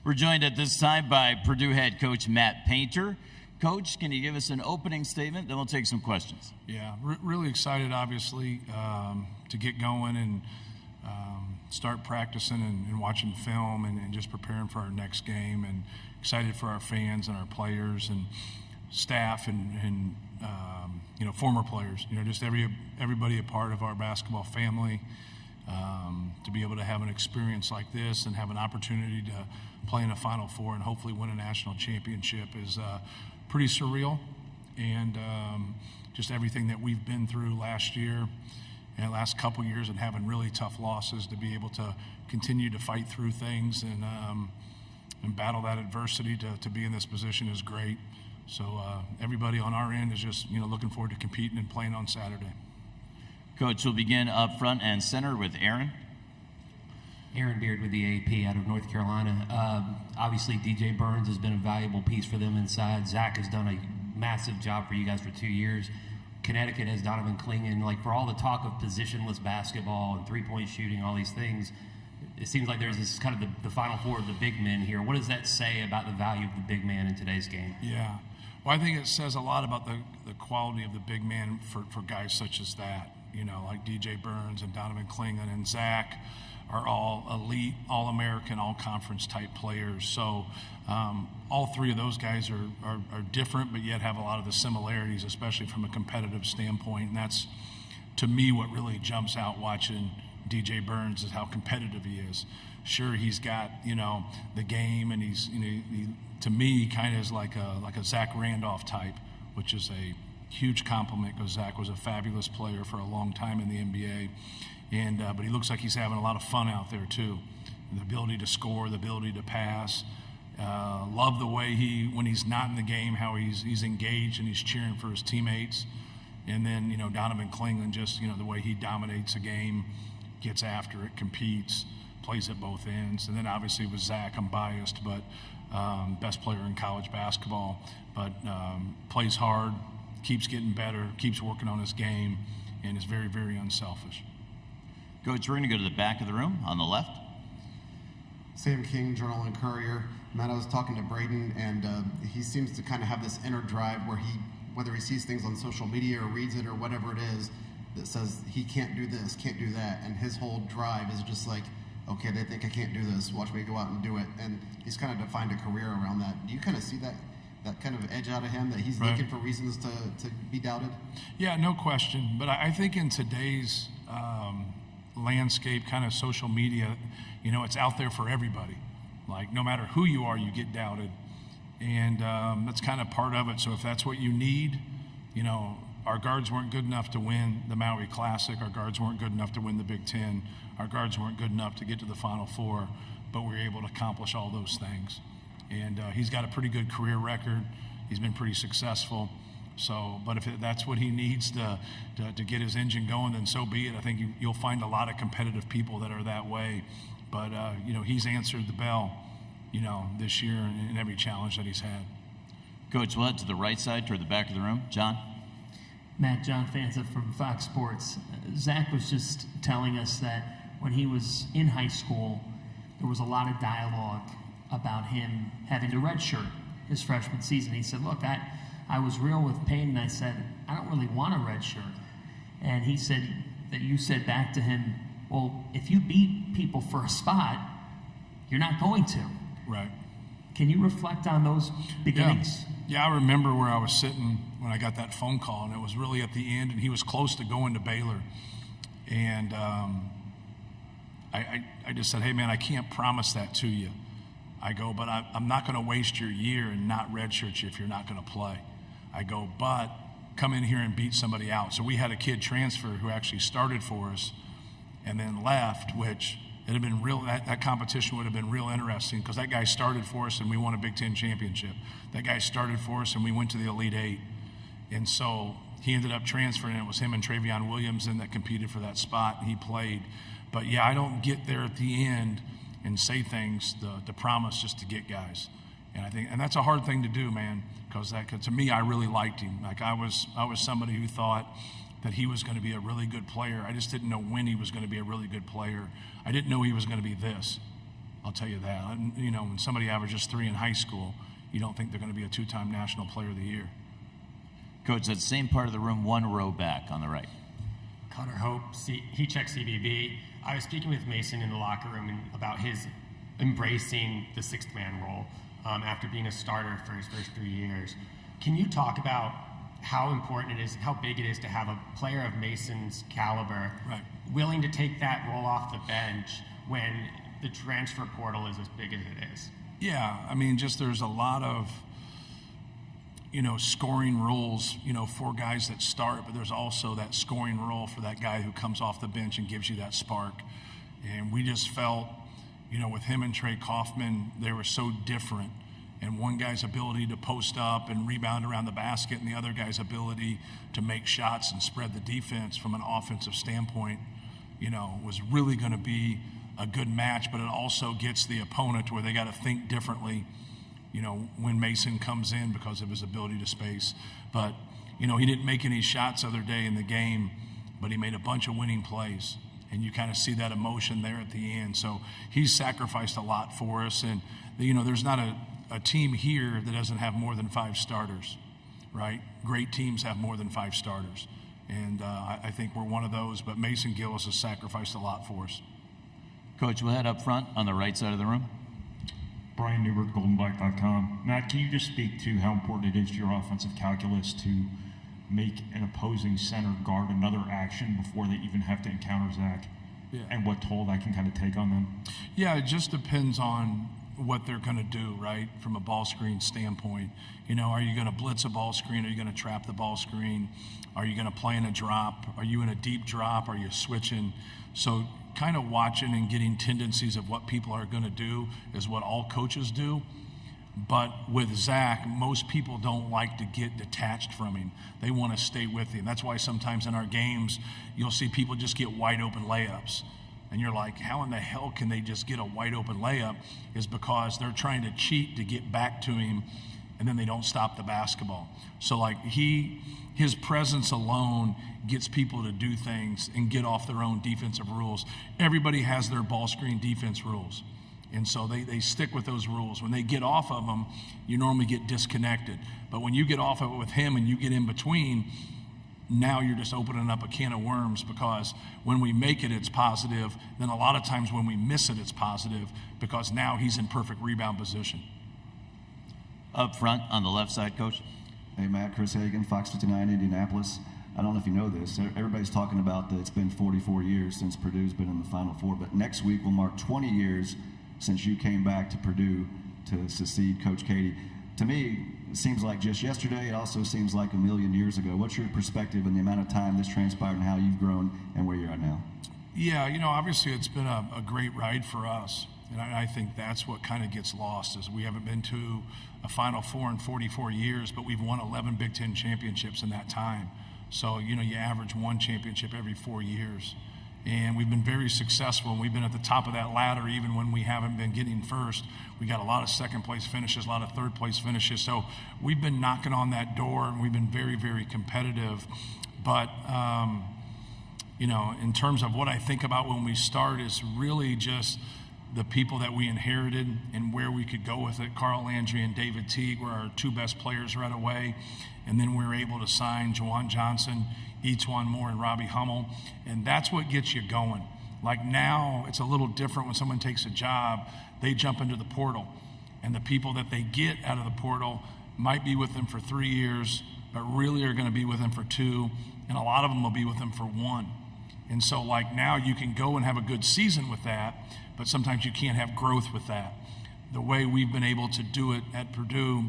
We're joined at this time by Purdue head coach Matt Painter. Coach, can you give us an opening statement? Then we'll take some questions. Yeah, really excited, obviously, to get going and start practicing and watching film and just preparing for our next game, and excited for our fans and our players and staff and former players. Just everybody a part of our basketball family. To be able to have an experience like this and have an opportunity to play in a Final Four and hopefully win a national championship is pretty surreal. And just everything that we've been through last year and last couple years, and having really tough losses, to be able to continue to fight through things and battle that adversity to be in this position is great. So everybody on our end is just looking forward to competing and playing on Saturday. Coach, we'll begin up front and center with Aaron. Aaron Beard with the AP out of North Carolina. Obviously, DJ Burns has been a valuable piece for them inside. Zach has done a massive job for you guys for 2 years. Connecticut has Donovan Clingan. Like, for all the talk of positionless basketball and three-point shooting, all these things, it seems like there's this kind of the Final Four of the big men here. What does that say about the value of the big man in today's game? Yeah. Well, I think it says a lot about the quality of the big man for guys such as that. Like DJ Burns and Donovan Clingan and Zach are all elite, all-American, all-conference type players. So all three of those guys are different, but yet have a lot of the similarities, especially from a competitive standpoint. And that's, to me, what really jumps out watching DJ Burns, is how competitive he is. Sure, he's got, the game, and he's, he, to me, kind of is like a Zach Randolph type, which is a huge compliment, because Zach was a fabulous player for a long time in the NBA. And but he looks like he's having a lot of fun out there too. The ability to score, the ability to pass. Love the way when he's not in the game, how he's engaged and he's cheering for his teammates. And then Donovan Clingan, just the way he dominates a game, gets after it, competes, plays at both ends. And then obviously with Zach, I'm biased, but best player in college basketball. But plays hard, keeps getting better, keeps working on his game, and is very, very unselfish. Coach, we're going to go to the back of the room on the left. Sam King, Journal and Courier. Matt, I was talking to Braden, and he seems to kind of have this inner drive where whether he sees things on social media or reads it or whatever it is, that says he can't do this, can't do that, and his whole drive is just like, okay, they think I can't do this, watch me go out and do it. And he's kind of defined a career around that. Do you kind of see that kind of edge out of him, that he's looking for reasons to be doubted? Yeah, no question. But I think in today's landscape, kind of social media, it's out there for everybody. Like, no matter who you are, you get doubted. And that's kind of part of it. So if that's what you need, our guards weren't good enough to win the Maui Classic. Our guards weren't good enough to win the Big Ten. Our guards weren't good enough to get to the Final Four, but we were able to accomplish all those things. And he's got a pretty good career record. He's been pretty successful. So, but if that's what he needs to get his engine going, then so be it. I think you'll find a lot of competitive people that are that way. But, he's answered the bell, this year in every challenge that he's had. Coach, we'll head to the right side toward the back of the room. John? Matt, John Fanta from Fox Sports. Zach was just telling us that when he was in high school, there was a lot of dialogue about him having to redshirt his freshman season. He said, look, I was real with Payne, and I said, I don't really want a redshirt. And he said that you said back to him, well, if you beat people for a spot, you're not going to. Right. Can you reflect on those beginnings? Yeah, I remember where I was sitting when I got that phone call, and it was really at the end, and he was close to going to Baylor. And I just said, hey, man, I can't promise that to you. I go, but I'm not going to waste your year and not redshirt you if you're not going to play. I go, but come in here and beat somebody out. So we had a kid transfer who actually started for us and then left, which it had been real. That competition would have been real interesting, because that guy started for us and we won a Big Ten championship. That guy started for us and we went to the Elite Eight. And so he ended up transferring, and it was him and Travion Williamson that competed for that spot, and he played. But yeah, I don't get there at the end and say things to promise just to get guys. And that's a hard thing to do, man, because to me, I really liked him. Like, I was somebody who thought that he was going to be a really good player. I just didn't know when he was going to be a really good player. I didn't know he was going to be this. I'll tell you that. And, you know, when somebody averages 3 in high school, you don't think they're going to be a 2-time National Player of the Year. Coach, that same part of the room, one row back on the right. Connor Hope, he checked CBB. I was speaking with Mason in the locker room about his embracing the sixth man role after being a starter for his first 3 years. Can you talk about how important it is, how big it is to have a player of Mason's caliber willing to take that role off the bench when the transfer portal is as big as it is? Yeah, I mean, just there's a lot of, you know, scoring roles, you know, for guys that start, but there's also that scoring role for that guy who comes off the bench and gives you that spark. And we just felt, you know, with him and Trey Kaufman, they were so different. And one guy's ability to post up and rebound around the basket, and the other guy's ability to make shots and spread the defense from an offensive standpoint, you know, was really going to be a good match. But it also gets the opponent where they got to think differently, you know, when Mason comes in because of his ability to space. But, you know, he didn't make any shots the other day in the game, but he made a bunch of winning plays. And you kind of see that emotion there at the end. So he's sacrificed a lot for us. And, you know, there's not a team here that doesn't have more than 5 starters, right? Great teams have more than 5 starters. And I think we're one of those. But Mason Gillis has sacrificed a lot for us. Coach, we'll head up front on the right side of the room. Brian Newberg, goldenblack.com. Matt, can you just speak to how important it is to your offensive calculus to make an opposing center guard another action before they even have to encounter Zach? Yeah. And what toll that can kind of take on them? Yeah, it just depends on what they're going to do, right, from a ball screen standpoint. You know, are you going to blitz a ball screen? Are you going to trap the ball screen? Are you going to play in a drop? Are you in a deep drop? Are you switching? So kind of watching and getting tendencies of what people are going to do is what all coaches do. But with Zach, most people don't like to get detached from him. They want to stay with him. That's why sometimes in our games, you'll see people just get wide open layups. And you're like, how in the hell can they just get a wide open layup? Is because they're trying to cheat to get back to him, and then they don't stop the basketball. So like his presence alone gets people to do things and get off their own defensive rules. Everybody has their ball screen defense rules. And so they stick with those rules. When they get off of them, you normally get disconnected. But when you get off of it with him and you get in between, now you're just opening up a can of worms, because when we make it, it's positive. Then a lot of times when we miss it, it's positive, because now he's in perfect rebound position. Up front on the left side, Coach. Hey, Matt, Chris Hagan, Fox 59, Indianapolis. I don't know if you know this. Everybody's talking about that it's been 44 years since Purdue's been in the Final Four, but next week will mark 20 years since you came back to Purdue to succeed Coach Katie. To me, it seems like just yesterday. It also seems like a million years ago. What's your perspective on the amount of time this transpired and how you've grown and where you're at now? Yeah, you know, obviously it's been a great ride for us. And I think that's what kind of gets lost, is we haven't been to a Final Four in 44 years, but we've won 11 Big Ten championships in that time. So, you know, you average 1 championship every 4 years. And we've been very successful, and we've been at the top of that ladder even when we haven't been getting first. We got a lot of second-place finishes, a lot of third-place finishes. So we've been knocking on that door, and we've been very, very competitive. But, you know, in terms of what I think about when we start is really just the people that we inherited and where we could go with it. Carl Landry and David Teague were our 2 best players right away. And then we were able to sign Juwan Johnson, Etuan Moore, and Robbie Hummel. And that's what gets you going. Like now, it's a little different when someone takes a job. They jump into the portal. And the people that they get out of the portal might be with them for 3 years, but really are going to be with them for 2. And a lot of them will be with them for 1. And so like now you can go and have a good season with that, but sometimes you can't have growth with that. The way we've been able to do it at Purdue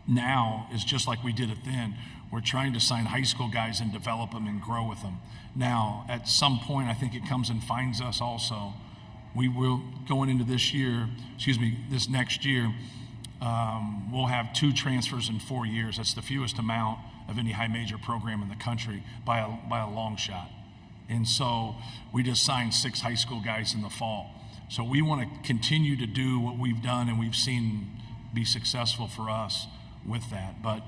now is just like we did it then. We're trying to sign high school guys and develop them and grow with them. Now, at some point, I think it comes and finds us also. We will, going into this next year, we'll have 2 transfers in 4 years. That's the fewest amount of any high major program in the country by a long shot. And so we just signed 6 high school guys in the fall. So we want to continue to do what we've done and we've seen be successful for us with that. But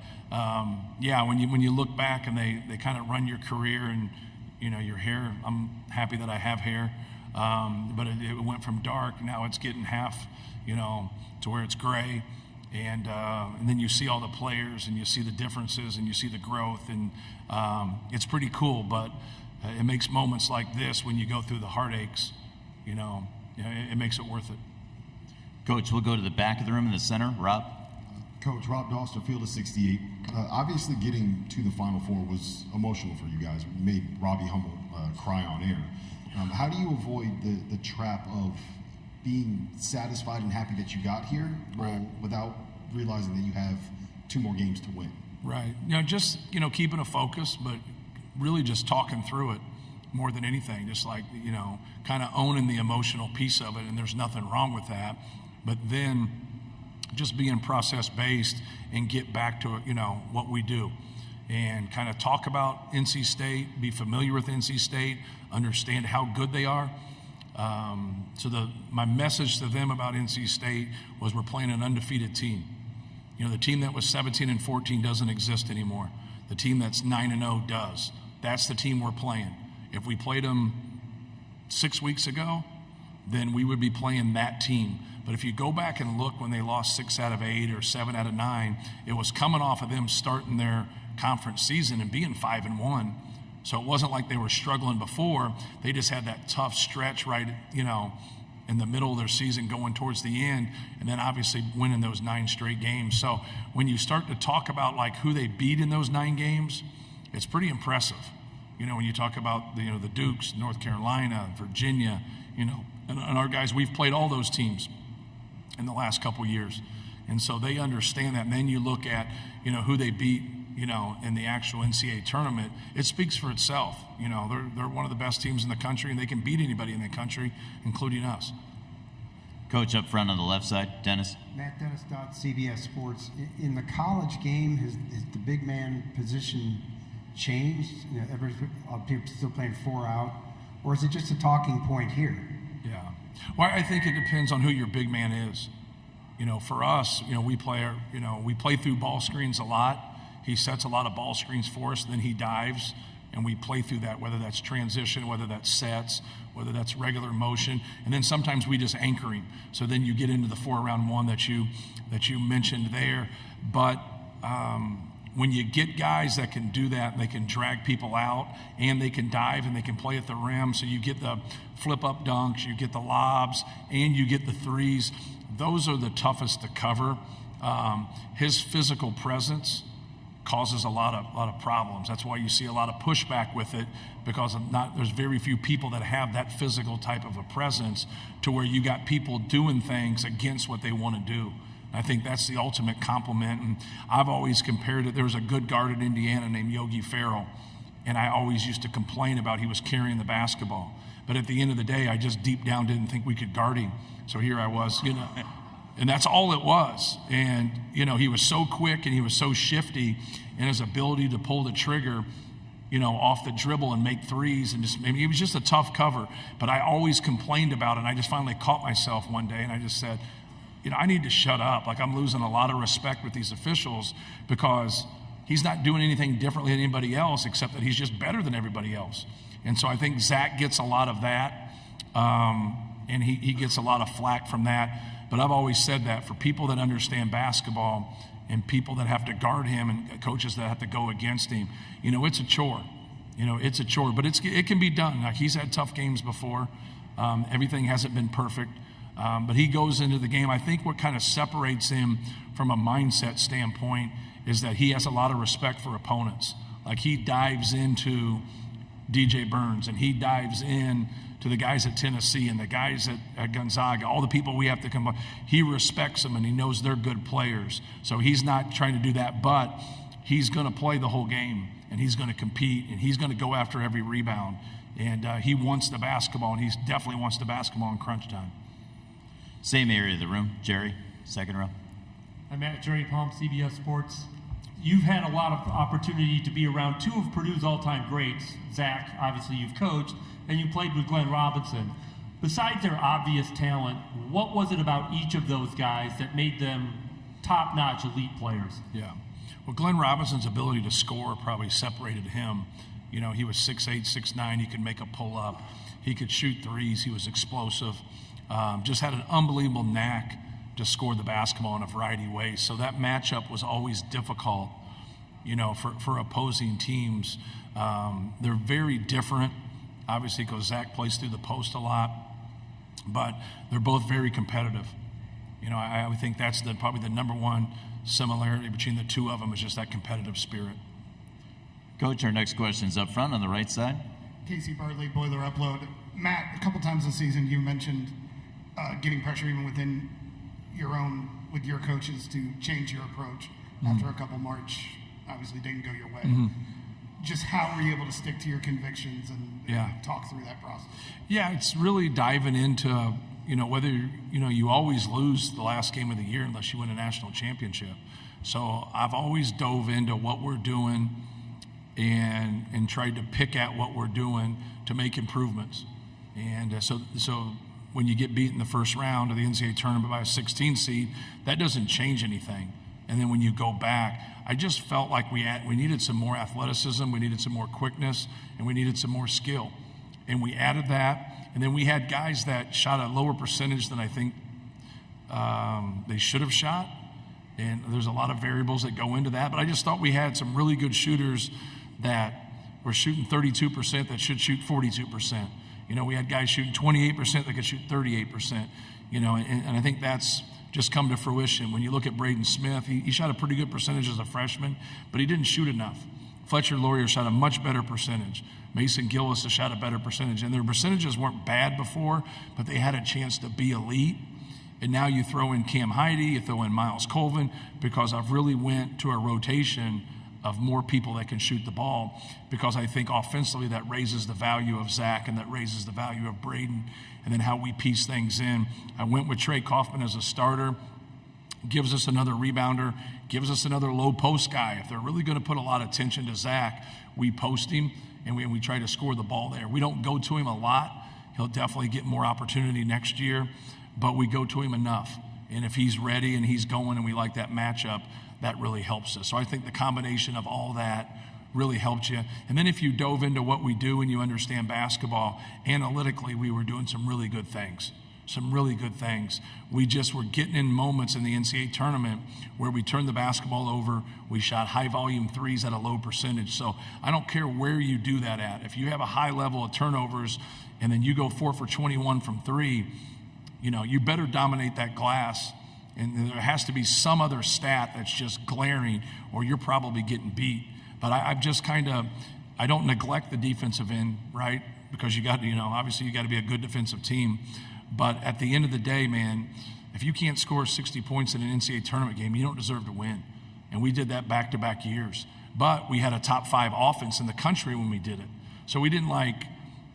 yeah, when you look back and they kind of run your career and, you know, your hair, I'm happy that I have hair. but it went from dark, now it's getting half, to where it's gray. And then you see all the players, and you see the differences, and you see the growth, and it's pretty cool. But it makes moments like this, when you go through the heartaches, it makes it worth it. Coach, we'll go to the back of the room in the center. Rob? Coach, Rob Doster, Field of 68. Obviously, getting to the Final Four was emotional for you guys. It made Robbie Hummel cry on air. How do you avoid the trap of being satisfied and happy that you got here, without realizing that you have 2 more games to win? Right. Just keeping a focus, but really just talking through it more than anything. Just like kind of owning the emotional piece of it, and there's nothing wrong with that. But then just being process-based and get back to what we do, and kind of talk about NC State, be familiar with NC State, understand how good they are. So my message to them about NC State was, we're playing an undefeated team. The team that was 17-14 doesn't exist anymore. The team that's 9-0 does. That's the team we're playing. If we played them 6 weeks ago, then we would be playing that team. But if you go back and look, when they lost 6 out of 8 or 7 out of 9, it was coming off of them starting their conference season and being 5-1. So it wasn't like they were struggling before. They just had that tough stretch right, in the middle of their season going towards the end, and then obviously winning those 9 straight games. So when you start to talk about like who they beat in those 9 games, it's pretty impressive. When you talk about the Dukes, North Carolina, Virginia, and our guys, we've played all those teams in the last couple years. And so they understand that. And then you look at, who they beat, in the actual NCAA tournament, it speaks for itself. They're one of the best teams in the country, and they can beat anybody in the country, including us. Coach, up front on the left side, Dennis. Matt Dennis, CBS Sports. In the college game, has the big man position changed? People still playing 4 out, or is it just a talking point here? Yeah. Well, I think it depends on who your big man is. For us, we play through ball screens a lot. He sets a lot of ball screens for us, then he dives, and we play through that, whether that's transition, whether that's sets, whether that's regular motion, and then sometimes we just anchor him. So then you get into the 4-round-1 that you mentioned there. But when you get guys that can do that, they can drag people out, and they can dive, and they can play at the rim, so you get the flip-up dunks, you get the lobs, and you get the threes. Those are the toughest to cover. His physical presence causes a lot of problems. That's why you see a lot of pushback with it, because there's very few people that have that physical type of a presence to where you got people doing things against what they want to do. I think that's the ultimate compliment. And I've always compared it. There was a good guard at Indiana named Yogi Ferrell, and I always used to complain about he was carrying the basketball. But at the end of the day, I just deep down didn't think we could guard him. So here I was, and that's all it was. And, he was so quick, and he was so shifty in his ability to pull the trigger, off the dribble and make threes. And he was just a tough cover. But I always complained about it. And I just finally caught myself one day, and I just said, I need to shut up. Like, I'm losing a lot of respect with these officials, because he's not doing anything differently than anybody else, except that he's just better than everybody else. And so I think Zach gets a lot of that. And he gets a lot of flack from that. But I've always said that for people that understand basketball, and people that have to guard him, and coaches that have to go against him, it's a chore. It's a chore, but it can be done. Like, he's had tough games before. Everything hasn't been perfect, but he goes into the game. I think what kind of separates him from a mindset standpoint is that he has a lot of respect for opponents. Like, he dives into DJ Burns, and he dives in to the guys at Tennessee and the guys at Gonzaga, all the people we have to come up. He respects them, and he knows they're good players. So he's not trying to do that, but he's going to play the whole game, and he's going to compete, and he's going to go after every rebound. And he wants the basketball, and he definitely wants the basketball in crunch time. Same area of the room. Jerry, second row. I'm at Jerry Palm, CBS Sports. You've had a lot of opportunity to be around 2 of Purdue's all-time greats. Zach, obviously you've coached, and you played with Glenn Robinson. Besides their obvious talent, what was it about each of those guys that made them top-notch elite players? Yeah. Well, Glenn Robinson's ability to score probably separated him. He was 6'8", 6'9". He could make a pull-up. He could shoot threes. He was explosive. Just had an unbelievable knack to score the basketball in a variety of ways. So that matchup was always difficult, for opposing teams. They're very different, obviously, because Zach plays through the post a lot, but they're both very competitive. I would think that's probably the number one similarity between the two of them is just that competitive spirit. Coach, our next question is up front on the right side. Casey Bartley, Boiler Upload. Matt, a couple times this season you mentioned getting pressure even within with your coaches to change your approach after a couple March obviously didn't go your way. Just how were you able to stick to your convictions and talk through that process? Yeah, it's really diving into, whether, you always lose the last game of the year unless you win a national championship. So I've always dove into what we're doing and tried to pick at what we're doing to make improvements. And so when you get beat in the first round of the NCAA tournament by a 16 seed, that doesn't change anything. And then when you go back, I just felt like we needed some more athleticism, we needed some more quickness, and we needed some more skill. And we added that. And then we had guys that shot a lower percentage than I think they should have shot. And there's a lot of variables that go into that. But I just thought we had some really good shooters that were shooting 32% that should shoot 42%. We had guys shooting 28% that could shoot 38%. And I think that's just come to fruition. When you look at Braden Smith, he shot a pretty good percentage as a freshman, but he didn't shoot enough. Fletcher Laurier shot a much better percentage. Mason Gillis has shot a better percentage. And their percentages weren't bad before, but they had a chance to be elite. And now you throw in Cam Heide, you throw in Miles Colvin, because I've really went to a rotation of more people that can shoot the ball, because I think offensively that raises the value of Zach and that raises the value of Braden, and then how we piece things in. I went with Trey Kaufman as a starter, gives us another rebounder, gives us another low post guy. If they're really going to put a lot of attention to Zach, we post him and we try to score the ball there. We don't go to him a lot. He'll definitely get more opportunity next year, but we go to him enough. And if he's ready and he's going and we like that matchup, that really helps us. So I think the combination of all that really helped you. And then if you dove into what we do and you understand basketball, analytically, we were doing some really good things. We just were getting in moments in the NCAA tournament where we turned the basketball over, we shot high volume threes at a low percentage. So I don't care where you do that at. If you have a high level of turnovers and then you go 4 for 21 from three, you better dominate that glass. And there has to be some other stat that's just glaring, or you're probably getting beat. But I've just I don't neglect the defensive end, right? Because you got to, obviously you got to be a good defensive team. But at the end of the day, man, if you can't score 60 points in an NCAA tournament game, you don't deserve to win. And we did that back-to-back years. But we had a top 5 offense in the country when we did it. So we didn't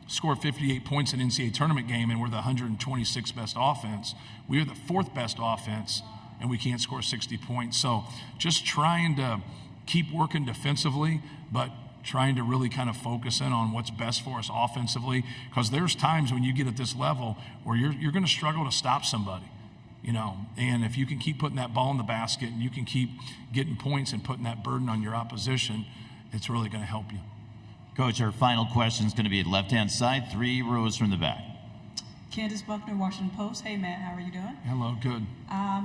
score 58 points in an NCAA tournament game and we're the 126th best offense. We are the 4th best offense and we can't score 60 points. So just trying to keep working defensively, but trying to really kind of focus in on what's best for us offensively, because there's times when you get at this level where you're going to struggle to stop somebody, and if you can keep putting that ball in the basket and you can keep getting points and putting that burden on your opposition, it's really going to help you. Coach, our final question is going to be left-hand side, 3 rows from the back. Candace Buckner, Washington Post. Hey, Matt, how are you doing? Hello, good.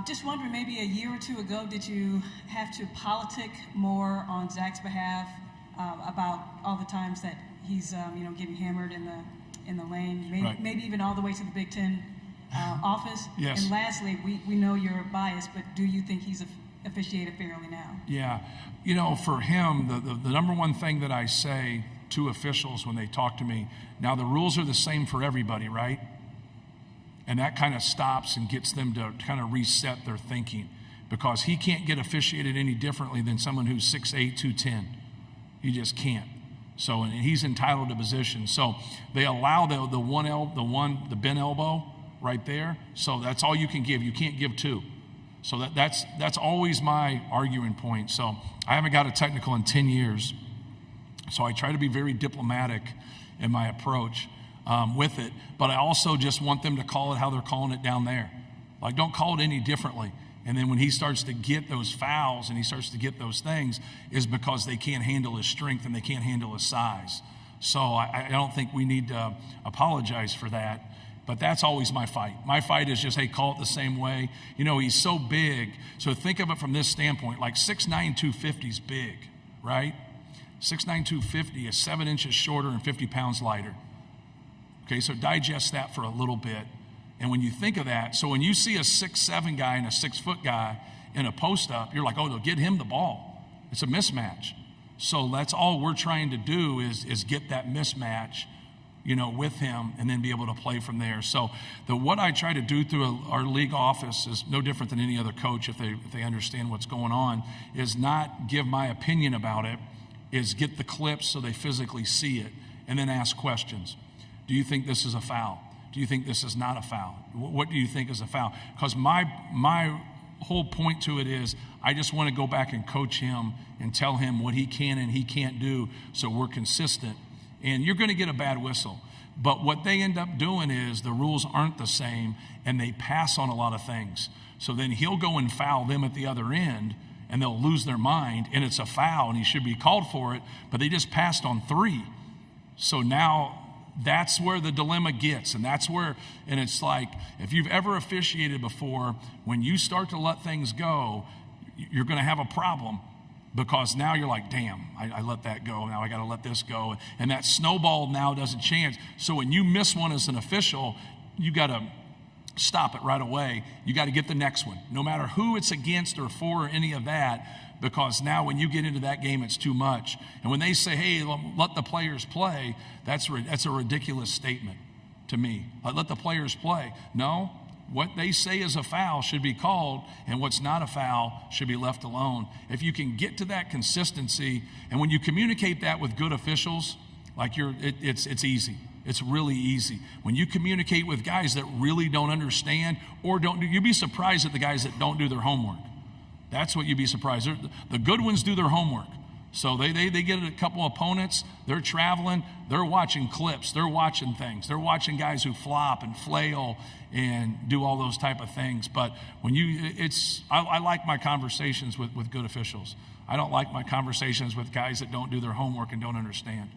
Just wondering, maybe a year or two ago, did you have to politic more on Zach's behalf about all the times that he's, getting hammered in the lane, maybe even all the way to the Big Ten office? Yes. And lastly, we know you're biased, but do you think he's officiated fairly now? Yeah. For him, the number one thing that I say to officials when they talk to me, now the rules are the same for everybody, right? And that kind of stops and gets them to kind of reset their thinking, because he can't get officiated any differently than someone who's 6'8", 210. He just can't. So, and he's entitled to position. So they allow the bent elbow right there. So that's all you can give. You can't give 2. So that's always my arguing point. So I haven't got a technical in 10 years. So I try to be very diplomatic in my approach with it. But I also just want them to call it how they're calling it down there. Don't call it any differently. And then when he starts to get those fouls and he starts to get those things, is because they can't handle his strength and they can't handle his size. So I don't think we need to apologize for that. But that's always my fight. My fight is just, hey, call it the same way. You know, he's so big. So think of it from this standpoint. Like 6'9", 250 is big, right? 6'9", 250 is 7 inches shorter and 50 pounds lighter. Okay, so digest that for a little bit. And when you think of that, so when you see a 6'7" guy and a 6-foot guy in a post-up, you're like, oh, they'll get him the ball. It's a mismatch. So that's all we're trying to do is get that mismatch, you know, with him, and then be able to play from there. So what I try to do through our league office is no different than any other coach if they understand what's going on, is not give my opinion about it, is get the clips so they physically see it, and then ask questions. Do you think this is a foul? Do you think this is not a foul? What do you think is a foul? Because my whole point to it is I just want to go back and coach him and tell him what he can and he can't do so we're consistent. And you're going to get a bad whistle. But what they end up doing is the rules aren't the same, and they pass on a lot of things. So then he'll go and foul them at the other end, and they'll lose their mind, and it's a foul, and he should be called for it, but they just passed on 3. So now that's where the dilemma gets, and that's where, and it's like, if you've ever officiated before, when you start to let things go, you're going to have a problem. Because now you're like, damn, I let that go. Now I got to let this go. And that snowball now doesn't chance. So when you miss one as an official, you got to stop it right away. You got to get the next one, no matter who it's against or for or any of that, because now when you get into that game, it's too much. And when they say, hey, let the players play, that's a ridiculous statement to me. Let the players play. No. What they say is a foul should be called, and what's not a foul should be left alone. If you can get to that consistency, and when you communicate that with good officials, like it's easy. It's really easy. When you communicate with guys that really don't understand or don't do, you'd be surprised at the guys that don't do their homework. That's what you'd be surprised. The good ones do their homework. So they get a couple opponents, they're traveling, they're watching clips, they're watching things. They're watching guys who flop and flail and do all those type of things. But when I like my conversations with good officials. I don't like my conversations with guys that don't do their homework and don't understand.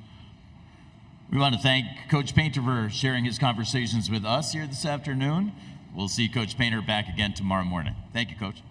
We want to thank Coach Painter for sharing his conversations with us here this afternoon. We'll see Coach Painter back again tomorrow morning. Thank you, Coach.